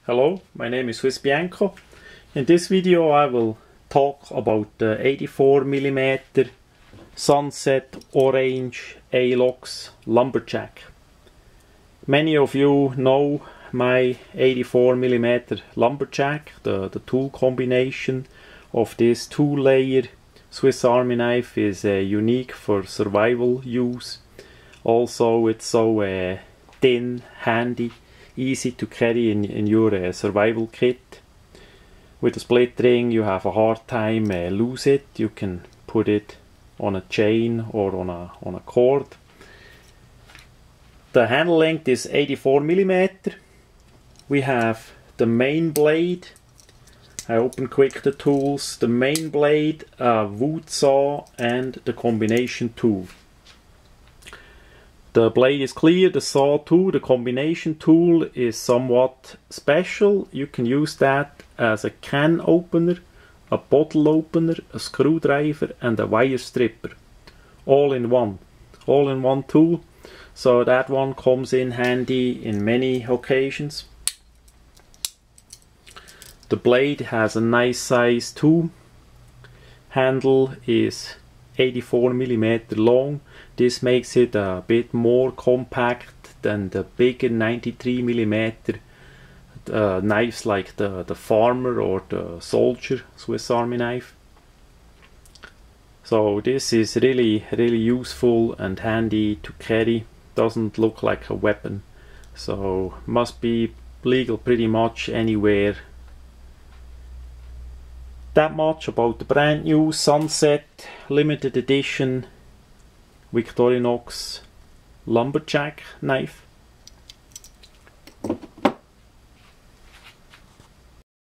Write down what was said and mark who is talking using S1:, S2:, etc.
S1: Hello, my name is swissbianco. In this video I will talk about the 84mm sunset orange alox lumberjack. Many of you know my 84mm lumberjack, the tool combination of this two-layer Swiss Army knife is unique for survival use. Also it's so thin, handy, easy to carry in your survival kit. With a split ring you have a hard time lose it. You can put it on a chain or on a cord. The handle length is 84mm. We have the main blade. I open quick the tools. The main blade, a wood saw and the combination tool. The blade is clear, the saw too. The combination tool is somewhat special. You can use that as a can opener, a bottle opener, a screwdriver and a wire stripper. All in one tool. So that one comes in handy in many occasions. The blade has a nice size too. Handle is 84mm long. This makes it a bit more compact than the bigger 93mm knives like the farmer or the soldier Swiss Army knife. So this is really useful and handy to carry. Doesn't look like a weapon, so must be legal pretty much anywhere. That much about the brand new Sunset limited edition Victorinox lumberjack knife.